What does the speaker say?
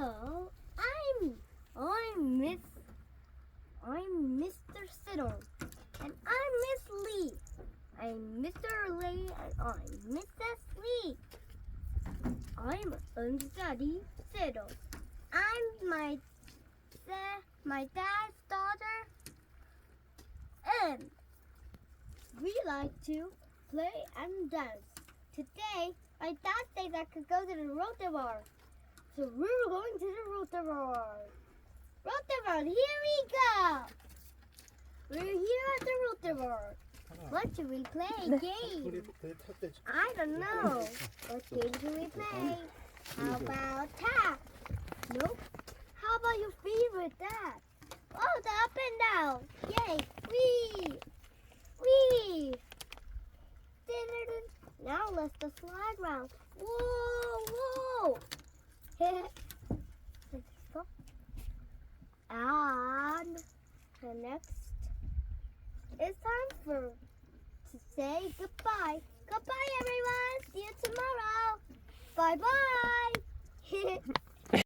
Hello, I'm Mr. Siddle, and I'm Miss Lee. I'm Mr. Lee, and I'm Mrs. Lee. I'm Unsteady Siddle. I'm my dad's daughter, and we like to play and dance. Today, my dad said I could go to the Rotobar. So we're going to the Rotobar. Rotobar, here we go. We're here at the Rotobar. What should we play? Game. I don't know. What game should we play? How about tap? Nope. How about your favorite dad? Oh, the up and down. Yay. Wee. Wee. Now let's the slide round. Whoa, whoa. And the next, it's time to say goodbye. Goodbye, everyone. See you tomorrow. Bye-bye.